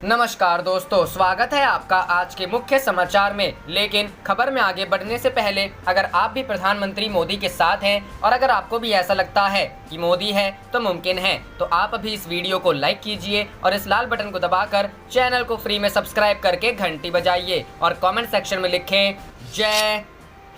नमस्कार दोस्तों, स्वागत है आपका आज के मुख्य समाचार में। लेकिन खबर में आगे बढ़ने से पहले अगर आप भी प्रधानमंत्री मोदी के साथ हैं और अगर आपको भी ऐसा लगता है कि मोदी है तो मुमकिन है, तो आप अभी इस वीडियो को लाइक कीजिए और इस लाल बटन को दबाकर चैनल को फ्री में सब्सक्राइब करके घंटी बजाइए और कमेंट सेक्शन में लिखें जय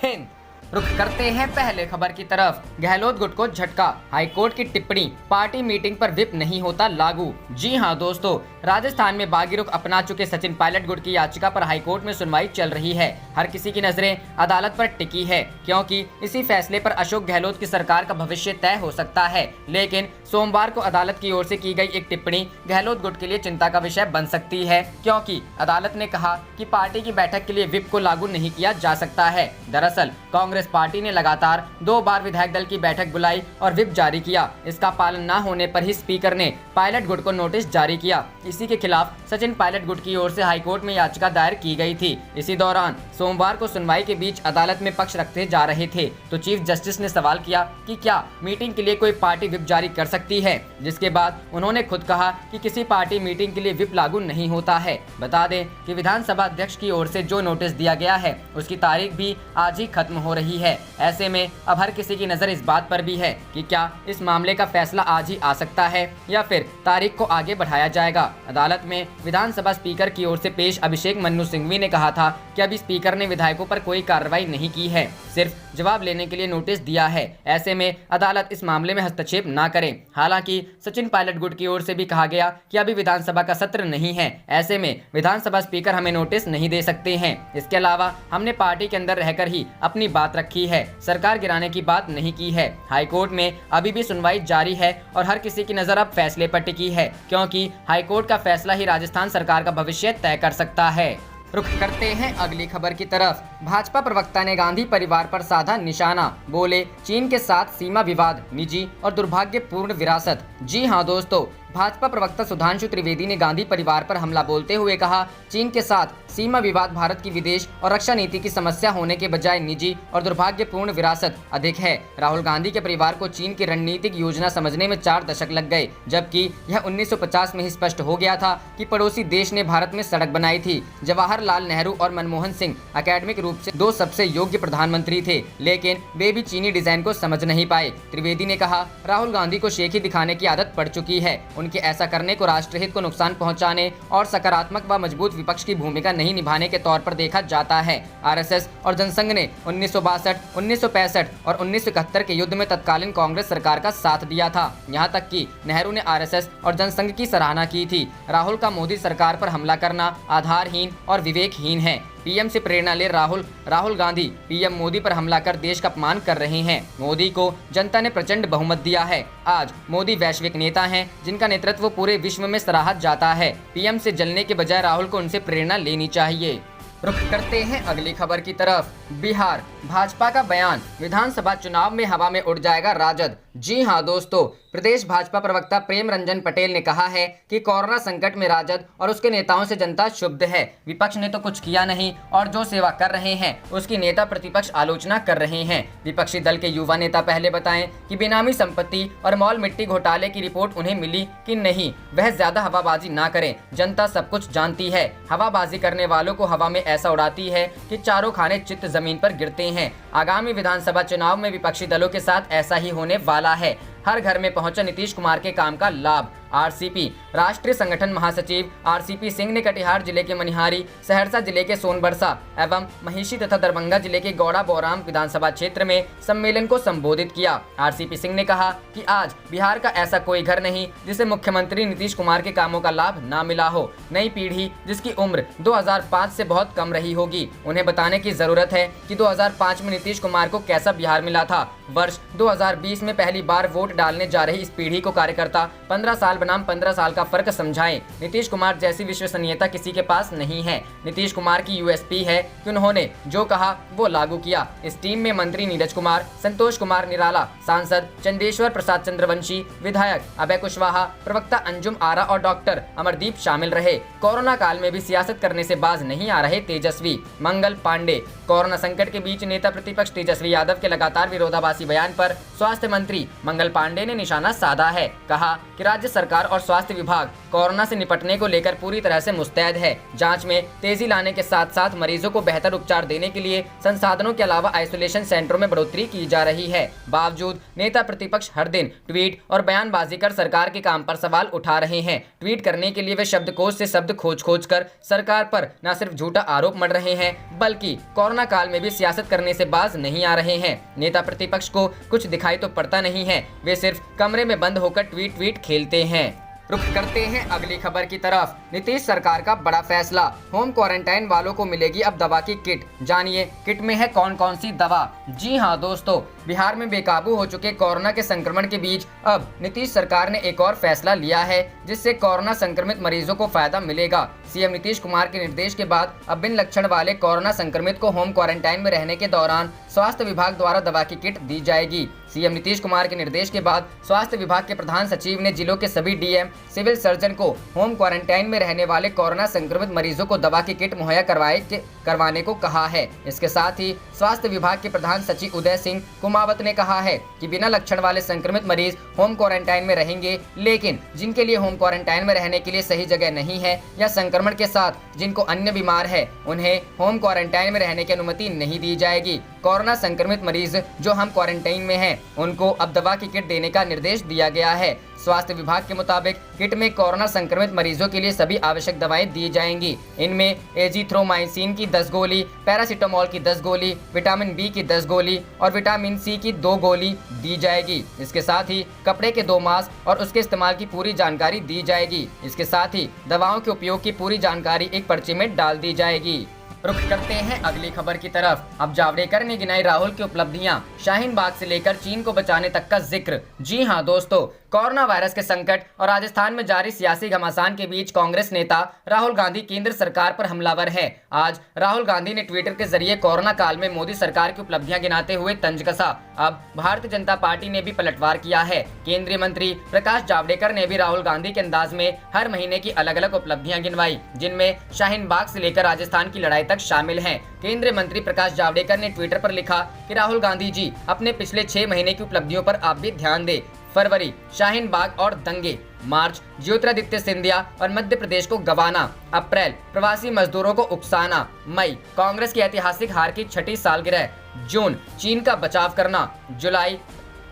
हिंद। रुख करते हैं पहले खबर की तरफ। गहलोत गुट को झटका, हाईकोर्ट की टिप्पणी, पार्टी मीटिंग पर व्हिप नहीं होता लागू। जी हां दोस्तों, राजस्थान में बागी रुख अपना चुके सचिन पायलट गुट की याचिका पर हाईकोर्ट में सुनवाई चल रही है। हर किसी की नजरें अदालत पर टिकी है, क्योंकि इसी फैसले पर अशोक गहलोत की सरकार का भविष्य तय हो सकता है। लेकिन सोमवार को अदालत की ओर से की गई एक टिप्पणी गहलोत गुट के लिए चिंता का विषय बन सकती है, क्योंकि अदालत ने कहा कि पार्टी की बैठक के लिए व्हिप को लागू नहीं किया जा सकता है। दरअसल कांग्रेस पार्टी ने लगातार 2 बार विधायक दल की बैठक बुलाई और व्हिप जारी किया। इसका पालन न होने पर ही स्पीकर ने पायलट गुट को नोटिस जारी किया। इसी के खिलाफ सचिन पायलट गुट की ओर से हाईकोर्ट में याचिका दायर की गई थी। इसी दौरान सोमवार को सुनवाई के बीच अदालत में पक्ष रखते जा रहे थे तो चीफ जस्टिस ने सवाल किया कि क्या मीटिंग के लिए कोई पार्टी व्हिप जारी कर सकती है, जिसके बाद उन्होंने खुद कहा कि किसी पार्टी मीटिंग के लिए व्हिप लागू नहीं होता है। बता दें कि विधानसभा अध्यक्ष की ओर से जो नोटिस दिया गया है उसकी तारीख भी आज ही खत्म हो रही है। ऐसे में अब हर किसी की नजर इस बात पर भी है कि क्या इस मामले का फैसला आज ही आ सकता है या फिर तारीख को आगे बढ़ाया जाएगा। अदालत में विधानसभा स्पीकर की ओर से पेश अभिषेक मन्नू सिंघवी ने कहा था कि अभी स्पीकर ने विधायकों पर कोई कार्रवाई नहीं की है, सिर्फ जवाब लेने के लिए नोटिस दिया है। ऐसे में अदालत इस मामले में हस्तक्षेप न करे। हालांकि सचिन पायलट गुट की ओर से भी कहा गया कि अभी विधानसभा का सत्र नहीं है, ऐसे में विधानसभा स्पीकर हमें नोटिस नहीं दे सकते हैं। इसके अलावा हमने पार्टी के अंदर रहकर ही अपनी बात रखी है, सरकार गिराने की बात नहीं की है। हाईकोर्ट में अभी भी सुनवाई जारी है और हर किसी की नजर अब फैसले पर टिकी है, क्योंकि हाईकोर्ट का फैसला ही राजस्थान सरकार का भविष्य तय कर सकता है। रुख करते हैं अगली खबर की तरफ। भाजपा प्रवक्ता ने गांधी परिवार पर साधा निशाना, बोले चीन के साथ सीमा विवाद निजी और दुर्भाग्यपूर्ण विरासत। जी हां दोस्तों, भाजपा प्रवक्ता सुधांशु त्रिवेदी ने गांधी परिवार पर हमला बोलते हुए कहा, चीन के साथ सीमा विवाद भारत की विदेश और रक्षा नीति की समस्या होने के बजाय निजी और दुर्भाग्यपूर्ण विरासत अधिक है। राहुल गांधी के परिवार को चीन की रणनीतिक योजना समझने में 4 दशक लग गए, जबकि यह 1950 में ही स्पष्ट हो गया था कि पड़ोसी देश ने भारत में सड़क बनाई थी। जवाहरलाल नेहरू और मनमोहन सिंह एकेडमिक रूप से 2 सबसे योग्य प्रधानमंत्री थे, लेकिन वे भी चीनी डिजाइन को समझ नहीं पाए। त्रिवेदी ने कहा, राहुल गांधी को शेखी दिखाने की आदत पड़ चुकी है। उनके ऐसा करने को राष्ट्रहित को नुकसान पहुंचाने और सकारात्मक व मजबूत विपक्ष की भूमिका नहीं निभाने के तौर पर देखा जाता है। आरएसएस और जनसंघ ने 1962, 1965 और 1971 के युद्ध में तत्कालीन कांग्रेस सरकार का साथ दिया था। यहां तक कि नेहरू ने आरएसएस और जनसंघ की सराहना की थी। राहुल का मोदी सरकार पर हमला करना आधारहीन और विवेकहीन है। पीएम से प्रेरणा ले राहुल गांधी पीएम मोदी पर हमला कर देश का अपमान कर रहे हैं। मोदी को जनता ने प्रचंड बहुमत दिया है। आज मोदी वैश्विक नेता हैं, जिनका नेतृत्व पूरे विश्व में सराहा जाता है। पीएम से जलने के बजाय राहुल को उनसे प्रेरणा लेनी चाहिए। रुख करते हैं अगली खबर की तरफ। बिहार भाजपा का बयान, विधानसभा चुनाव में हवा में उड़ जाएगा राजद। जी हां दोस्तों, प्रदेश भाजपा प्रवक्ता प्रेम रंजन पटेल ने कहा है कि कोरोना संकट में राजद और उसके नेताओं से जनता क्षुब्ध है। विपक्ष ने तो कुछ किया नहीं और जो सेवा कर रहे हैं उसकी नेता प्रतिपक्ष आलोचना कर रहे हैं। विपक्षी दल के युवा नेता पहले बताएं कि बेनामी संपत्ति और मॉल मिट्टी घोटाले की रिपोर्ट उन्हें मिली कि नहीं। वह ज्यादा हवाबाजी ना करें, जनता सब कुछ जानती है। हवाबाजी करने वालों को हवा में ऐसा उड़ाती है कि चारों खाने चित्त जमीन पर गिरते हैं। आगामी विधानसभा चुनाव में विपक्षी दलों के साथ ऐसा ही होने वाला है। हर घर में पहुंचा नीतीश कुमार के काम का लाभ। आरसीपी राष्ट्रीय संगठन महासचिव आरसीपी सिंह ने कटिहार जिले के मनिहारी, सहरसा जिले के सोनबरसा एवं महिषी तथा दरभंगा जिले के गौड़ा बौराम विधानसभा क्षेत्र में सम्मेलन को संबोधित किया। आरसीपी सिंह ने कहा कि आज बिहार का ऐसा कोई घर नहीं जिसे मुख्यमंत्री नीतीश कुमार के कामों का लाभ ना मिला हो। नई पीढ़ी जिसकी उम्र 2005 से बहुत कम रही होगी, उन्हें बताने की जरूरत है कि 2005 में नीतीश कुमार को कैसा बिहार मिला था। वर्ष 2020 में पहली बार वोट डालने जा रही इस पीढ़ी को कार्यकर्ता 15 साल बनाम 15 साल का फर्क समझाएं। नीतीश कुमार जैसी विश्वसनीयता किसी के पास नहीं है। नीतीश कुमार की यूएसपी है कि उन्होंने जो कहा वो लागू किया। इस टीम में मंत्री नीरज कुमार, संतोष कुमार निराला, सांसद चंदेश्वर प्रसाद चंद्रवंशी, विधायक अभय कुशवाहा, प्रवक्ता अंजुम आरा और डॉक्टर अमरदीप शामिल रहे। कोरोना काल में भी सियासत करने से बाज नहीं आ रहे तेजस्वी। मंगल पांडे। कोरोना संकट के बीच नेता प्रतिपक्ष तेजस्वी यादव के लगातार विरोधाभासी बयान पर स्वास्थ्य मंत्री मंगल पांडे ने निशाना साधा है। कहा कि राज्य सरकार और स्वास्थ्य विभाग कोरोना से निपटने को लेकर पूरी तरह से मुस्तैद है। जांच में तेजी लाने के साथ साथ मरीजों को बेहतर उपचार देने के लिए संसाधनों के अलावा आइसोलेशन सेंटरों में बढ़ोतरी की जा रही है। बावजूद नेता प्रतिपक्ष हर दिन ट्वीट और बयानबाजी कर सरकार के काम पर सवाल उठा रहे हैं। ट्वीट करने के लिए वे शब्दकोश से शब्द खोज कर सरकार पर न सिर्फ झूठा आरोप मढ़ रहे हैं, बल्कि कोरोना काल में भी सियासत करने से बाज नहीं आ रहे हैं। नेता प्रतिपक्ष को कुछ दिखाई तो पड़ता नहीं है, वे सिर्फ कमरे में बंद होकर ट्वीट खेलते हैं। रुख करते हैं अगली खबर की तरफ। नीतीश सरकार का बड़ा फैसला, होम क्वारंटाइन वालों को मिलेगी अब दवा की किट। जानिए किट में है कौन कौन सी दवा। जी हां दोस्तों, बिहार में बेकाबू हो चुके कोरोना के संक्रमण के बीच अब नीतीश सरकार ने एक और फैसला लिया है, जिससे कोरोना संक्रमित मरीजों को फायदा मिलेगा। सीएम नीतीश कुमार के निर्देश के बाद अब बिन लक्षण वाले कोरोना संक्रमित को होम क्वारंटाइन में रहने के दौरान स्वास्थ्य विभाग द्वारा दवा की किट दी जाएगी। सीएम नीतीश कुमार के निर्देश के बाद स्वास्थ्य विभाग के प्रधान सचिव ने जिलों के सभी डीएम, सिविल सर्जन को होम क्वारंटाइन में रहने वाले कोरोना संक्रमित मरीजों को दवा की किट मुहैया करवाने को कहा है। इसके साथ ही स्वास्थ्य विभाग के प्रधान सचिव उदय सिंह कुमावत ने कहा है कि बिना लक्षण वाले संक्रमित मरीज होम क्वारंटाइन में रहेंगे, लेकिन जिनके लिए होम क्वारंटाइन में रहने के लिए सही जगह नहीं है या संक्रमण के साथ जिनको अन्य बीमार है, उन्हें होम क्वारंटाइन में रहने की अनुमति नहीं दी जाएगी। कोरोना संक्रमित मरीज जो हम क्वारंटाइन में हैं, उनको अब दवा की किट देने का निर्देश दिया गया है। स्वास्थ्य विभाग के मुताबिक किट में कोरोना संक्रमित मरीजों के लिए सभी आवश्यक दवाएं दी जाएंगी। इनमें एजिथ्रोमाइसिन की 10 गोली, पैरासीटामोल की 10 गोली, विटामिन बी की 10 गोली और विटामिन सी की 2 गोली दी जाएगी। इसके साथ ही कपड़े के 2 मास्क और उसके इस्तेमाल की पूरी जानकारी दी जाएगी। इसके साथ ही दवाओं के उपयोग की पूरी जानकारी एक पर्ची में डाल दी जाएगी। रुख करते हैं अगली खबर की तरफ। अब जावड़ेकर ने गिनाई राहुल की उपलब्धियां, शाहीन बाग से लेकर चीन को बचाने तक का जिक्र। जी हां दोस्तों, कोरोना वायरस के संकट और राजस्थान में जारी सियासी घमासान के बीच कांग्रेस नेता राहुल गांधी केंद्र सरकार पर हमलावर है। आज राहुल गांधी ने ट्विटर के जरिए कोरोना काल में मोदी सरकार की उपलब्धियां गिनाते हुए तंज कसा। अब भारतीय जनता पार्टी ने भी पलटवार किया है। केंद्रीय मंत्री प्रकाश जावड़ेकर ने भी राहुल गांधी के अंदाज में हर महीने की अलग अलग उपलब्धियां गिनवाई, जिनमें शाहीन बाग से लेकर राजस्थान की लड़ाई तक शामिल हैं। केंद्रीय मंत्री प्रकाश जावड़ेकर ने ट्विटर पर लिखा कि राहुल गांधी जी, अपने पिछले 6 महीने की उपलब्धियों पर आप भी ध्यान दें। फरवरी शाहीन बाग और दंगे, मार्च ज्योतिरादित्य सिंधिया और मध्य प्रदेश को गंवाना, अप्रैल प्रवासी मजदूरों को उकसाना, मई कांग्रेस की ऐतिहासिक हार की 6ठी सालगिरह, जून चीन का बचाव करना, जुलाई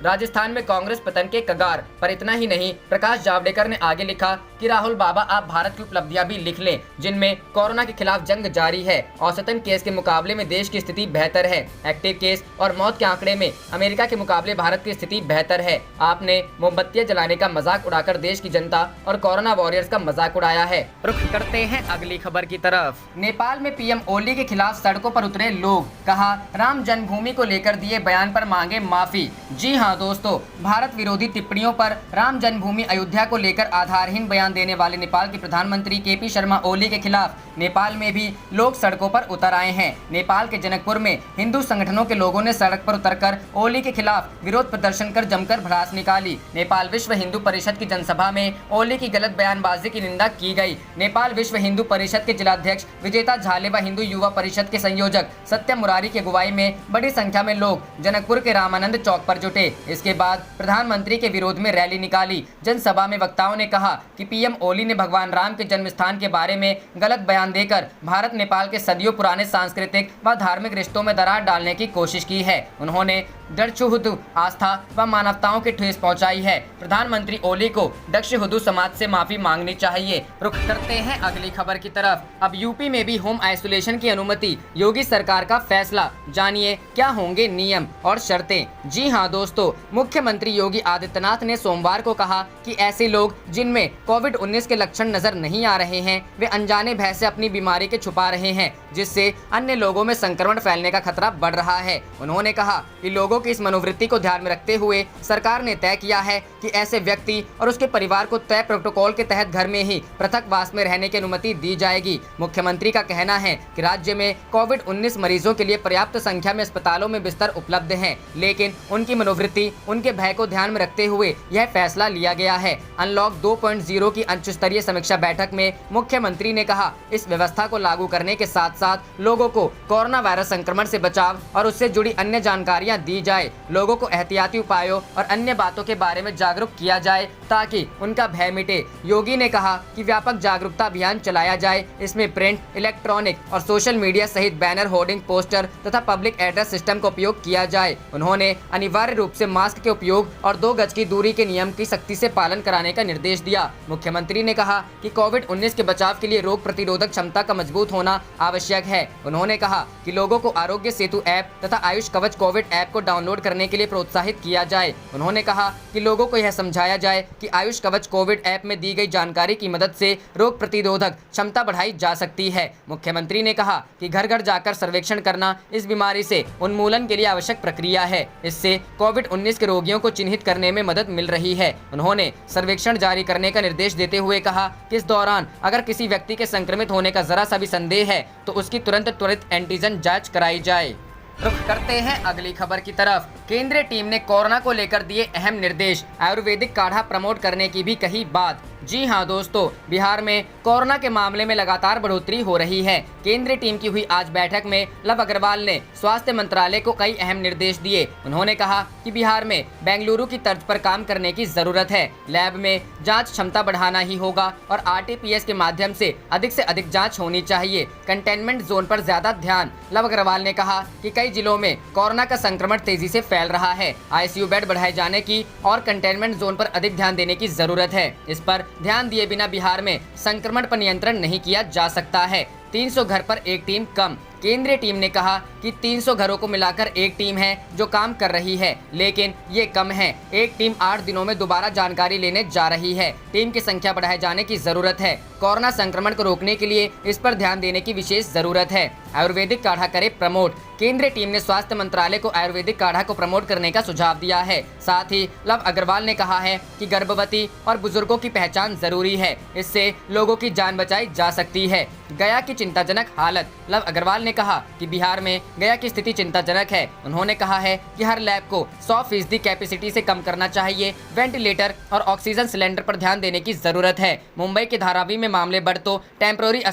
राजस्थान में कांग्रेस पतन के कगार पर। इतना ही नहीं, प्रकाश जावड़ेकर ने आगे लिखा कि राहुल बाबा, आप भारत की उपलब्धियां भी लिख लें, जिनमें कोरोना के खिलाफ जंग जारी है। औसतन केस के मुकाबले में देश की स्थिति बेहतर है। एक्टिव केस और मौत के आंकड़े में अमेरिका के मुकाबले भारत की स्थिति बेहतर है। आपने मोमबत्तियां जलाने का मजाक उड़ाकर देश की जनता और कोरोना वॉरियर्स का मजाक उड़ाया है। रुख करते हैं अगली खबर की तरफ। नेपाल में पीएम ओली के खिलाफ सड़कों पर उतरे लोग, कहा राम जन्मभूमि को लेकर दिए बयान पर मांगे माफी। जी हाँ दोस्तों, भारत विरोधी टिप्पणियों पर राम जन्मभूमि अयोध्या को लेकर आधारहीन बयान देने वाले नेपाल के प्रधानमंत्री केपी शर्मा ओली के खिलाफ नेपाल में भी लोग सड़कों पर उतर आए हैं। नेपाल के जनकपुर में हिंदू संगठनों के लोगों ने सड़क पर उतरकर ओली के खिलाफ विरोध प्रदर्शन कर जमकर भड़ास निकाली। नेपाल विश्व हिंदू परिषद की जनसभा में ओली की गलत बयानबाजी की निंदा की गई। नेपाल विश्व हिंदू परिषद के जिलाध्यक्ष विजेता झाले व हिंदू युवा परिषद के संयोजक सत्यम मुरारी की अगुवाई में बड़ी संख्या में लोग जनकपुर के रामानंद चौक पर जुटे। इसके बाद प्रधानमंत्री के विरोध में रैली निकाली। जनसभा में वक्ताओं ने कहा कि पीएम ओली ने भगवान राम के जन्म स्थान के बारे में गलत बयान देकर भारत नेपाल के सदियों पुराने सांस्कृतिक व धार्मिक रिश्तों में दरार डालने की कोशिश की है। उन्होंने दक्षिण आस्था व मानवताओं की ठेस पहुंचाई है। प्रधानमंत्री ओली को दक्षिण समाज से माफी मांगनी चाहिए। रुख करते हैं अगली खबर की तरफ। अब यूपी में भी होम आइसोलेशन की अनुमति, योगी सरकार का फैसला। जानिए क्या होंगे नियम और शर्तें। जी हां दोस्तों, मुख्यमंत्री योगी आदित्यनाथ ने सोमवार को कहा कि ऐसे लोग जिनमें कोविड-19 के लक्षण नजर नहीं आ रहे हैं, वे अनजाने भय से अपनी बीमारी के छुपा रहे हैं, जिससे अन्य लोगों में संक्रमण फैलने का खतरा बढ़ रहा है। उन्होंने कहा कि लोगों की इस मनोवृत्ति को ध्यान में रखते हुए सरकार ने तय किया है कि ऐसे व्यक्ति और उसके परिवार को तय प्रोटोकॉल के तहत घर में ही पृथकवास में रहने की अनुमति दी जाएगी। मुख्यमंत्री का कहना है कि राज्य में कोविड-19 मरीजों के लिए पर्याप्त संख्या में अस्पतालों में बिस्तर उपलब्ध हैं, लेकिन उनकी मनोवृत्ति, उनके भय को ध्यान में रखते हुए यह फैसला लिया गया है। अनलॉक 2.0 की उच्च स्तरीय समीक्षा बैठक में मुख्यमंत्री ने कहा, इस व्यवस्था को लागू करने के साथ साथ लोगों को कोरोना वायरस संक्रमण से बचाव और उससे जुड़ी अन्य जानकारियां दी जाए, लोगों को एहतियाती उपायों और अन्य बातों के बारे में जागरूक किया जाए ताकि उनका भय मिटे। योगी ने कहा कि व्यापक जागरूकता अभियान चलाया जाए, इसमें प्रिंट, इलेक्ट्रॉनिक और सोशल मीडिया सहित बैनर, होर्डिंग, पोस्टर तथा पब्लिक एड्रेस सिस्टम का उपयोग किया जाए। उन्होंने अनिवार्य रूप से मास्क के उपयोग और 2 गज की दूरी के नियम की सख्ती से पालन कराने का निर्देश दिया। मुख्यमंत्री ने कहा कि कोविड-19 के बचाव के लिए रोग प्रतिरोधक क्षमता का मजबूत होना आवश्यक है। उन्होंने कहा कि लोगों को आरोग्य सेतु ऐप तथा आयुष कवच कोविड ऐप को डाउनलोड करने के लिए प्रोत्साहित किया जाए। उन्होंने कहा कि लोगों को यह समझाया जाए कि आयुष कवच कोविड ऐप में दी गई जानकारी की मदद से रोग प्रतिरोधक क्षमता बढ़ाई जा सकती है। मुख्यमंत्री ने कहा कि घर घर जाकर सर्वेक्षण करना इस बीमारी से उन्मूलन के लिए आवश्यक प्रक्रिया है। इससे कोविड-19 के रोगियों को चिन्हित करने में मदद मिल रही है। उन्होंने सर्वेक्षण जारी करने का निर्देश देते हुए कहा कि इस दौरान अगर किसी व्यक्ति के संक्रमित होने का जरा सा भी संदेह है तो उसकी त्वरित एंटीजन जांच कराई जाए। रुख करते हैं अगली खबर की तरफ। केंद्रीय टीम ने कोरोना को लेकर दिए अहम निर्देश, आयुर्वेदिक काढ़ा प्रमोट करने की भी कही बात। जी हां दोस्तों, बिहार में कोरोना के मामले में लगातार बढ़ोतरी हो रही है। केंद्रीय टीम की हुई आज बैठक में लव अग्रवाल ने स्वास्थ्य मंत्रालय को कई अहम निर्देश दिए। उन्होंने कहा कि बिहार में बेंगलुरु की तर्ज पर काम करने की जरूरत है। लैब में जांच क्षमता बढ़ाना ही होगा और RT-PS के माध्यम से अधिक जांच होनी चाहिए। कंटेनमेंट जोन पर ज्यादा ध्यान। लव अग्रवाल ने कहा कि कई जिलों में कोरोना का संक्रमण तेजी से फैल रहा है। ICU बेड बढ़ाए जाने की और कंटेनमेंट जोन पर अधिक ध्यान देने की जरूरत है। इस पर ध्यान दिए बिना बिहार में संक्रमण पर नियंत्रण नहीं किया जा सकता है। 300 घर पर एक टीम कम। केंद्रीय टीम ने कहा कि 300 घरों को मिलाकर एक टीम है जो काम कर रही है, लेकिन ये कम है। एक टीम 8 दिनों में दोबारा जानकारी लेने जा रही है। टीम की संख्या बढ़ाए जाने की जरूरत है। कोरोना संक्रमण को रोकने के लिए इस पर ध्यान देने की विशेष जरूरत है। आयुर्वेदिक काढ़ा करे प्रमोट। केंद्रीय टीम ने स्वास्थ्य मंत्रालय को आयुर्वेदिक काढ़ा को प्रमोट करने का सुझाव दिया है। साथ ही लव अग्रवाल ने कहा है कि गर्भवती और बुजुर्गों की पहचान जरूरी है, इससे लोगों की जान बचाई जा सकती है। गया की चिंताजनक हालत। लव अग्रवाल ने कहा कि बिहार में गया की स्थिति चिंताजनक है। उन्होंने कहा है कि हर लैब को 100% कैपेसिटी से कम करना चाहिए। वेंटिलेटर और ऑक्सीजन सिलेंडर पर ध्यान देने की जरूरत है। मुंबई के धारावी में मामले बढ़ तो टेम्पररी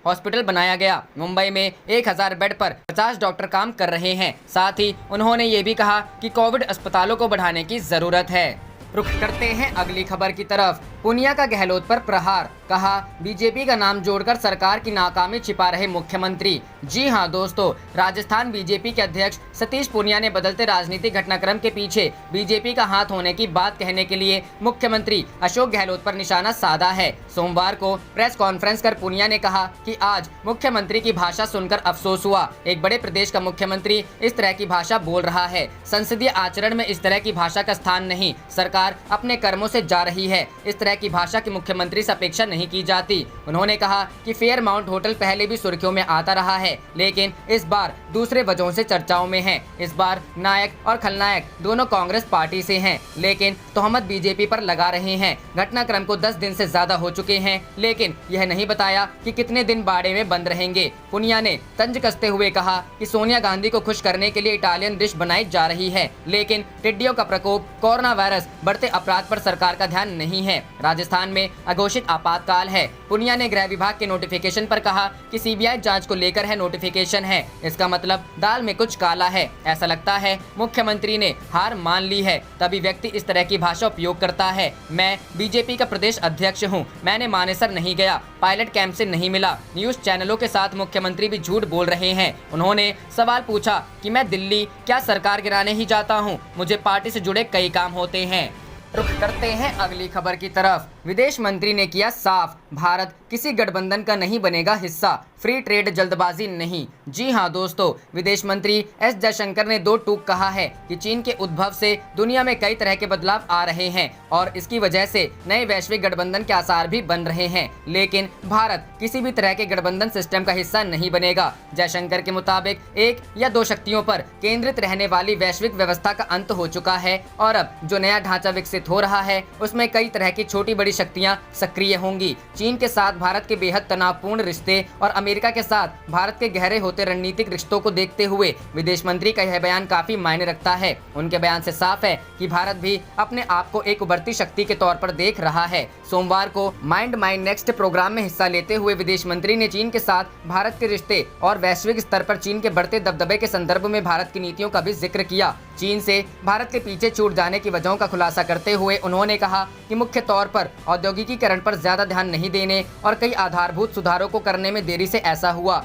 हॉस्पिटल बनाया गया। मुंबई में 1000 बेड पर 50 डॉक्टर काम कर रहे हैं। साथ ही उन्होंने ये भी कहा कि कोविड अस्पतालों को बढ़ाने की जरूरत है। रुख करते हैं अगली खबर की तरफ। पूनिया का गहलोत पर प्रहार। कहा बीजेपी का नाम जोड़कर सरकार की नाकामी छिपा रहे मुख्यमंत्री। जी हां दोस्तों, राजस्थान बीजेपी के अध्यक्ष सतीश पूनिया ने बदलते राजनीतिक घटनाक्रम के पीछे बीजेपी का हाथ होने की बात कहने के लिए मुख्यमंत्री अशोक गहलोत पर निशाना साधा है। सोमवार को प्रेस कॉन्फ्रेंस कर पूनिया ने कहा कि आज मुख्यमंत्री की भाषा सुनकर अफसोस हुआ। एक बड़े प्रदेश का मुख्यमंत्री इस तरह की भाषा बोल रहा है। संसदीय आचरण में इस तरह की भाषा का स्थान नहीं। सरकार अपने कर्मों से जा रही है। इस तरह की भाषा की मुख्यमंत्री से अपेक्षा नहीं की जाती। उन्होंने कहा कि फेयरमाउंट होटल पहले भी सुर्खियों में आता रहा है, लेकिन इस बार दूसरे वजहों से चर्चाओं में है। इस बार नायक और खलनायक दोनों कांग्रेस पार्टी से हैं, लेकिन तोहमत बीजेपी पर लगा रहे हैं। घटनाक्रम को 10 दिन से ज्यादा हो चुके हैं, लेकिन यह नहीं बताया कि कितने दिन बाड़े में बंद रहेंगे। पुनिया ने तंज कसते हुए कहा कि सोनिया गांधी को खुश करने के लिए इटालियन डिश बनाई जा रही है, लेकिन टिड्डियों का प्रकोप, कोरोना वायरस, बढ़ते अपराध पर सरकार का ध्यान नहीं है। राजस्थान में अघोषित आपातकाल है। पुनिया ने गृह विभाग के नोटिफिकेशन पर कहा कि सीबीआई जांच को लेकर है नोटिफिकेशन है, इसका मतलब दाल में कुछ काला है। ऐसा लगता है मुख्यमंत्री ने हार मान ली है, तभी व्यक्ति इस तरह की भाषा उपयोग करता है। मैं बीजेपी का प्रदेश अध्यक्ष हूं, मैंने मानेसर नहीं गया, पायलट कैंप से नहीं मिला। न्यूज चैनलों के साथ मुख्यमंत्री भी झूठ बोल रहे हैं। उन्होंने सवाल पूछा कि मैं दिल्ली क्या सरकार गिराने ही जाता हूं, मुझे पार्टी से जुड़े कई काम होते हैं। रुख करते हैं अगली खबर की तरफ। विदेश मंत्री ने किया साफ, भारत किसी गठबंधन का नहीं बनेगा हिस्सा, फ्री ट्रेड जल्दबाजी नहीं। जी हां दोस्तों, विदेश मंत्री एस जयशंकर ने 2 टूक कहा है कि चीन के उद्भव से दुनिया में कई तरह के बदलाव आ रहे हैं और इसकी वजह से नए वैश्विक गठबंधन के आसार भी बन रहे हैं, लेकिन भारत किसी भी तरह के गठबंधन सिस्टम का हिस्सा नहीं बनेगा। जयशंकर के मुताबिक 1 या 2 शक्तियों पर केंद्रित रहने वाली वैश्विक व्यवस्था का अंत हो चुका है और अब जो नया ढांचा विकसित हो रहा है उसमें कई तरह की छोटी बड़ी शक्तियां सक्रिय होंगी। चीन के साथ भारत के बेहद तनावपूर्ण रिश्ते और अमेरिका के साथ भारत के गहरे होते रणनीतिक रिश्तों को देखते हुए विदेश मंत्री का यह बयान काफी मायने रखता है। उनके बयान से साफ है कि भारत भी अपने आप को एक उभरती शक्ति के तौर पर देख रहा है। सोमवार को माइंड माई नेक्स्ट प्रोग्राम में हिस्सा लेते हुए विदेश मंत्री ने चीन के साथ भारत के रिश्ते और वैश्विक स्तर पर चीन के बढ़ते दबदबे के संदर्भ में भारत की नीतियों का भी जिक्र किया। चीन से भारत के पीछे छूट जाने की वजहों का खुलासा करते हुए उन्होंने कहा कि मुख्य तौर पर औद्योगिकीकरण पर ज्यादा ध्यान नहीं देने और कई आधारभूत सुधारों को करने में देरी से ऐसा हुआ।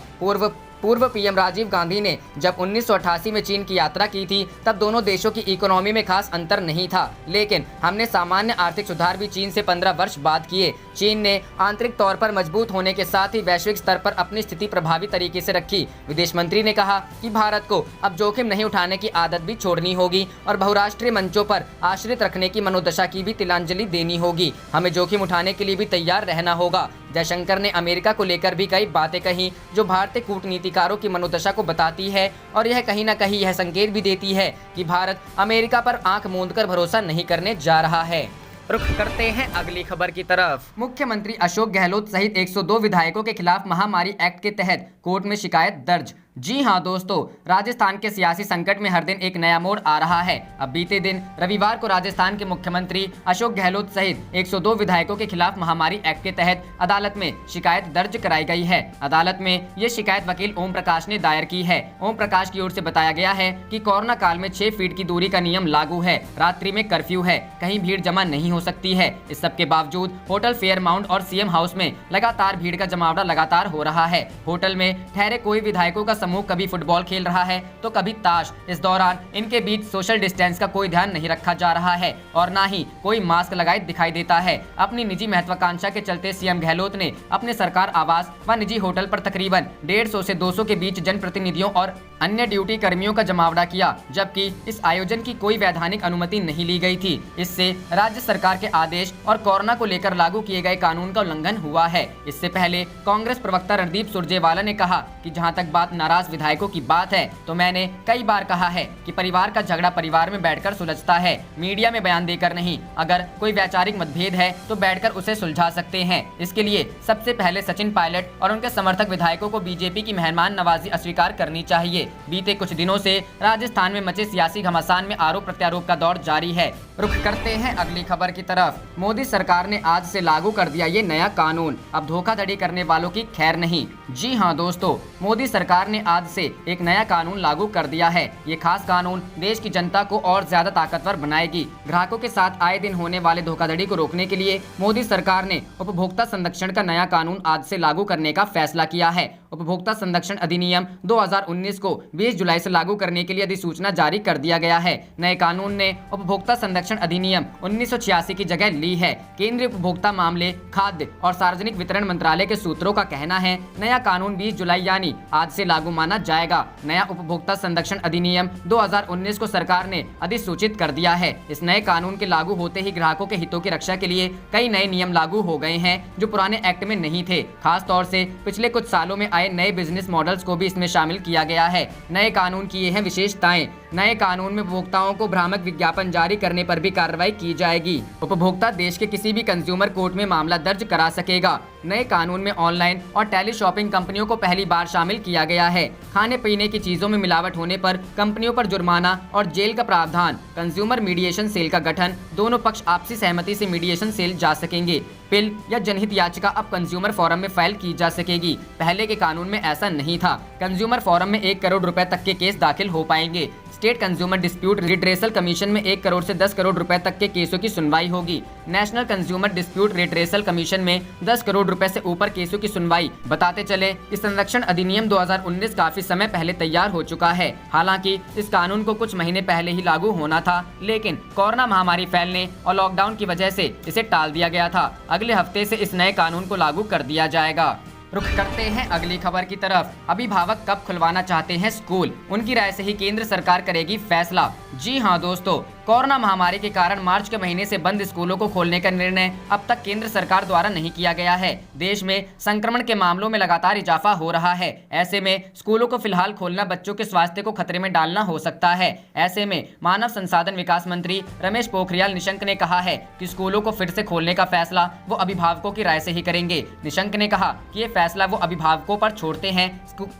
पूर्व पीएम राजीव गांधी ने जब 1988 में चीन की यात्रा की थी तब दोनों देशों की इकोनॉमी में खास अंतर नहीं था, लेकिन हमने सामान्य आर्थिक सुधार भी चीन से 15 वर्ष बाद किए। चीन ने आंतरिक तौर पर मजबूत होने के साथ ही वैश्विक स्तर पर अपनी स्थिति प्रभावी तरीके से रखी। विदेश मंत्री ने कहा कि भारत को अब जोखिम नहीं उठाने की आदत भी छोड़नी होगी और बहुराष्ट्रीय मंचों पर आश्रित रखने की मनोदशा की भी तिलांजलि देनी होगी। हमें जोखिम उठाने के लिए भी तैयार रहना होगा। जयशंकर ने अमेरिका को लेकर भी कई बातें कही जो भारतीय कूटनीतिकारों की मनोदशा को बताती है और यह कहीं न कहीं यह संकेत भी देती है कि भारत अमेरिका पर आंख मूंदकर भरोसा नहीं करने जा रहा है। रुख करते हैं अगली खबर की तरफ। मुख्यमंत्री अशोक गहलोत सहित 102 विधायकों के खिलाफ महामारी एक्ट के तहत कोर्ट में शिकायत दर्ज। जी हां दोस्तों, राजस्थान के सियासी संकट में हर दिन एक नया मोड़ आ रहा है। अब बीते दिन रविवार को राजस्थान के मुख्यमंत्री अशोक गहलोत सहित 102 विधायकों के खिलाफ महामारी एक्ट के तहत अदालत में शिकायत दर्ज कराई गई है। अदालत में ये शिकायत वकील ओम प्रकाश ने दायर की है। ओम प्रकाश की ओर से बताया गया है कि कोरोना काल में 6 फीट की दूरी का नियम लागू है, रात्रि में कर्फ्यू है, कहीं भीड़ जमा नहीं हो सकती है। इस सब के बावजूद होटल फेयरमाउंट और सीएम हाउस में लगातार भीड़ का जमावड़ा लगातार हो रहा है। होटल में ठहरे कोई विधायकों का समूह कभी फुटबॉल खेल रहा है तो कभी ताश। इस दौरान इनके बीच सोशल डिस्टेंस का कोई ध्यान नहीं रखा जा रहा है और ना ही कोई मास्क लगाए दिखाई देता है। अपनी निजी महत्वाकांक्षा के चलते सीएम गहलोत ने अपने सरकार आवास व निजी होटल पर तकरीबन 150 से 200 के बीच जनप्रतिनिधियों और अन्य ड्यूटी कर्मियों का जमावड़ा किया, जबकि इस आयोजन की कोई वैधानिक अनुमति नहीं ली गई थी। इससे राज्य सरकार के आदेश और कोरोना को लेकर लागू किए गए कानून का उल्लंघन हुआ है। इससे पहले कांग्रेस प्रवक्ता रणदीप सुरजेवाला ने कहा कि जहां तक बात नाराज विधायकों की बात है तो मैंने कई बार कहा है कि परिवार का झगड़ा परिवार में बैठकर सुलझता है, मीडिया में बयान देकर नहीं। अगर कोई वैचारिक मतभेद है तो बैठकर उसे सुलझा सकते हैं। इसके लिए सबसे पहले सचिन पायलट और उनके समर्थक विधायकों को बीजेपी की मेहमान नवाजी अस्वीकार करनी चाहिए। बीते कुछ दिनों से राजस्थान में मचे सियासी घमासान में आरोप प्रत्यारोप का दौर जारी है। रुख करते हैं अगली खबर की तरफ। मोदी सरकार ने आज से लागू कर दिया ये नया कानून, अब धोखाधड़ी करने वालों की खैर नहीं। जी हां दोस्तों, मोदी सरकार ने आज से एक नया कानून लागू कर दिया है। ये खास कानून देश की जनता को और ज्यादा ताकतवर बनाएगी। ग्राहकों के साथ आए दिन होने वाले धोखाधड़ी को रोकने के लिए मोदी सरकार ने उपभोक्ता संरक्षण का नया कानून आज से लागू करने का फैसला किया है। उपभोक्ता संरक्षण अधिनियम 2019 को 20 जुलाई से लागू करने के लिए अधिसूचना जारी कर दिया गया है। नए कानून ने उपभोक्ता संरक्षण अधिनियम 1986 की जगह ली है। केंद्रीय उपभोक्ता मामले, खाद्य और सार्वजनिक वितरण मंत्रालय के सूत्रों का कहना है नया कानून 20 जुलाई यानी आज से लागू माना जाएगा। नया उपभोक्ता संरक्षण अधिनियम 2019 को सरकार ने अधिसूचित कर दिया है। इस नए कानून के लागू होते ही ग्राहकों के हितों की रक्षा के लिए कई नए नियम लागू हो गए हैं जो पुराने एक्ट में नहीं थे। खास तौर से पिछले कुछ सालों में आए नए बिजनेस मॉडल्स को भी इसमें शामिल किया गया है। नए कानून की ये हैं विशेषताएं। नए कानून में उपभोक्ताओं को भ्रामक विज्ञापन जारी करने पर भी कार्रवाई की जाएगी। उपभोक्ता देश के किसी भी कंज्यूमर कोर्ट में मामला दर्ज करा सकेगा। नए कानून में ऑनलाइन और टेली शॉपिंग कंपनियों को पहली बार शामिल किया गया है। खाने पीने की चीजों में मिलावट होने पर कंपनियों पर जुर्माना और जेल का प्रावधान। कंज्यूमर मीडिएशन सेल का गठन, दोनों पक्ष आपसी सहमति से मीडिएशन सेल जा सकेंगे। पिल या जनहित याचिका अब कंज्यूमर फोरम में फाइल की जा सकेगी। पहले के कानून में ऐसा नहीं था। कंज्यूमर फोरम में 1 करोड़ रुपए तक के केस दाखिल हो पाएंगे। State consumer dispute redressal commission में 1 करोड़ से 10 करोड़ रुपए तक के केसों की सुनवाई होगी। National consumer dispute redressal commission में 10 करोड़ रुपए से ऊपर केसों की सुनवाई। बताते चले कि संरक्षण अधिनियम 2019 काफी समय पहले तैयार हो चुका है। हालांकि इस कानून को कुछ महीने पहले ही लागू होना था, लेकिन कोरोना महामारी फैलने और लॉकडाउन की वजह से इसे टाल दिया गया था। अगले हफ्ते से इस नए कानून को लागू कर दिया जाएगा। रुख करते हैं अगली खबर की तरफ। अभिभावक कब खुलवाना चाहते हैं स्कूल, उनकी राय से ही केंद्र सरकार करेगी फैसला। जी हां दोस्तों, कोरोना महामारी के कारण मार्च के महीने से बंद स्कूलों को खोलने का निर्णय अब तक केंद्र सरकार द्वारा नहीं किया गया है। देश में संक्रमण के मामलों में लगातार इजाफा हो रहा है। ऐसे में स्कूलों को फिलहाल खोलना बच्चों के स्वास्थ्य को खतरे में डालना हो सकता है। ऐसे में मानव संसाधन विकास मंत्री रमेश पोखरियाल निशंक ने कहा है कि स्कूलों को फिर से खोलने का फैसला वो अभिभावकों की राय से ही करेंगे। निशंक ने कहा कि ये फैसला वो अभिभावकों पर छोड़ते हैं।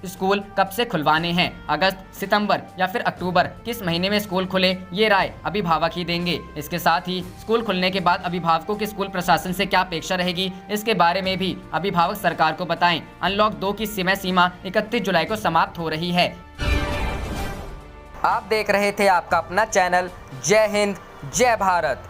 स्कूल कब से खुलवाने हैं, अगस्त, सितंबर या फिर अक्टूबर, किस महीने में स्कूल खुले, ये राय अभिभावक ही देंगे। इसके साथ ही स्कूल खुलने के बाद अभिभावकों की स्कूल प्रशासन से क्या अपेक्षा रहेगी, इसके बारे में भी अभिभावक सरकार को बताएं। अनलॉक 2 की समय सीमा 31 जुलाई को समाप्त हो रही है। आप देख रहे थे आपका अपना चैनल जय हिंद जय भारत।